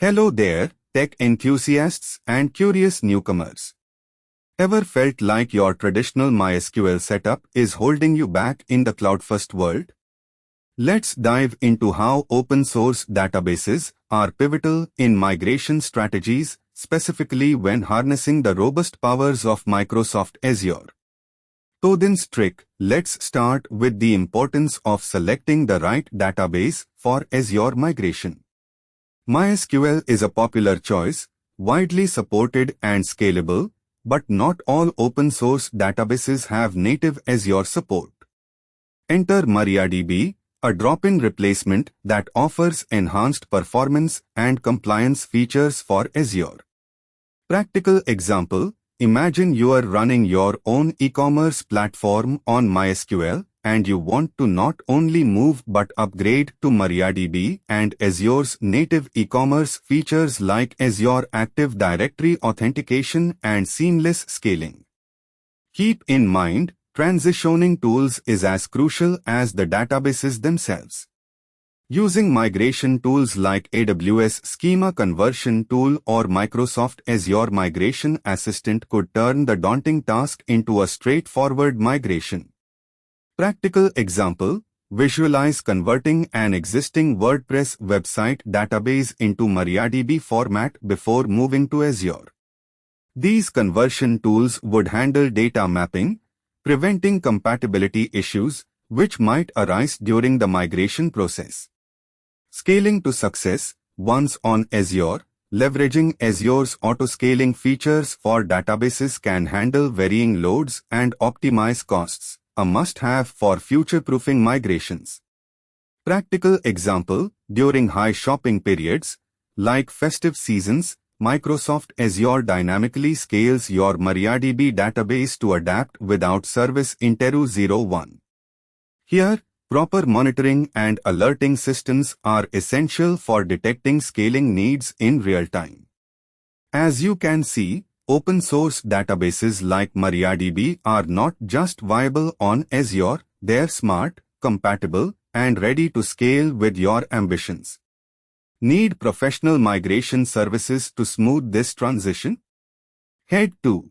Hello there, tech enthusiasts and curious newcomers. Ever felt like your traditional MySQL setup is holding you back in the cloud-first world? Let's dive into how open-source databases are pivotal in migration strategies, specifically when harnessing the robust powers of Microsoft Azure. Todin's trick. Let's start with the importance of selecting the right database for Azure migration. MySQL is a popular choice, widely supported and scalable, but not all open-source databases have native Azure support. Enter MariaDB, a drop-in replacement that offers enhanced performance and compliance features for Azure. Practical example: imagine you are running your own e-commerce platform on MySQL, and you want to not only move but upgrade to MariaDB and Azure's native e-commerce features like Azure Active Directory authentication and seamless scaling. Keep in mind, transitioning tools is as crucial as the databases themselves. Using migration tools like AWS Schema Conversion Tool or Microsoft Azure Migration Assistant could turn the daunting task into a straightforward migration. Practical example: visualize converting an existing WordPress website database into MariaDB format before moving to Azure. These conversion tools would handle data mapping, preventing compatibility issues which might arise during the migration process. Scaling to success: once on Azure, leveraging Azure's auto-scaling features for databases can handle varying loads and optimize costs, a must-have for future-proofing migrations. Practical example: during high shopping periods, like festive seasons, Microsoft Azure dynamically scales your MariaDB database to adapt without service interruption 01. Here, proper monitoring and alerting systems are essential for detecting scaling needs in real time. As you can see, open-source databases like MariaDB are not just viable on Azure, they're smart, compatible, and ready to scale with your ambitions. Need professional migration services to smooth this transition? Head to